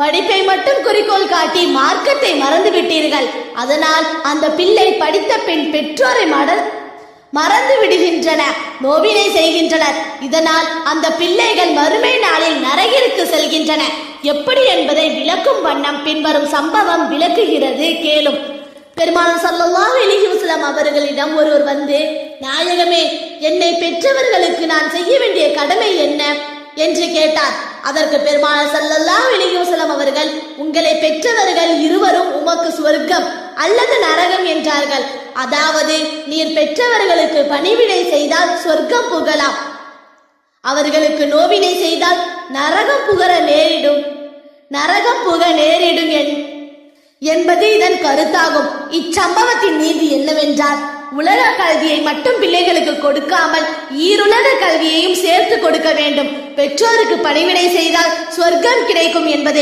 படிப்பை மட்டும் குறிக்கோள் காட்டி மார்க்கத்தை மறந்து விட்டீர்கள். அதனால் அந்த பிள்ளை படித்த பின் பெற்றோரை மறந்து விடுகின்றன, நோவினை செய்கின்றனர். இதனால் அந்த பிள்ளைகள் மறுமை நாளில் நரகிற்கு செல்கின்றன. எப்படி என்பதை விளக்கும் வண்ணம் பின்வரும் சம்பவம் விளக்குகிறது, கேளும். பெருமானார் ஸல்லல்லாஹு அலைஹி வஸல்லம் அவர்களிடம் ஒருவர் வந்து, நாயகமே, என்னை பெற்றவர்களுக்கு நான் செய்ய வேண்டிய கடமை என்ன என்று கேட்டார். அதற்கு பெருமானார் ஸல்லல்லாஹு அலைஹி வஸல்லம் அவர்கள், உங்களை பெற்றவர்கள் இருவரும் உமக்கு சொர்க்கம் அல்லது நரகம் என்றார்கள். அதாவது நீர் பெற்றவர்களுக்கு பணிவிடை செய்தால் சொர்க்கம் புகலாம், அவர்களுக்கு நோவினை செய்தால் நரகம் புக நேரிடும் என்பது இதன் கருத்தாகும். இச்சம்பவத்தின் நீதி என்னவென்றால், உலக கல்வியை மட்டும் பிள்ளைகளுக்கு கொடுக்காமல் ஈருலக கல்வியையும் சேர்த்து கொடுக்க வேண்டும். பெற்றோருக்கு பணிவிடை செய்தால் சொர்க்கம் கிடைக்கும் என்பதை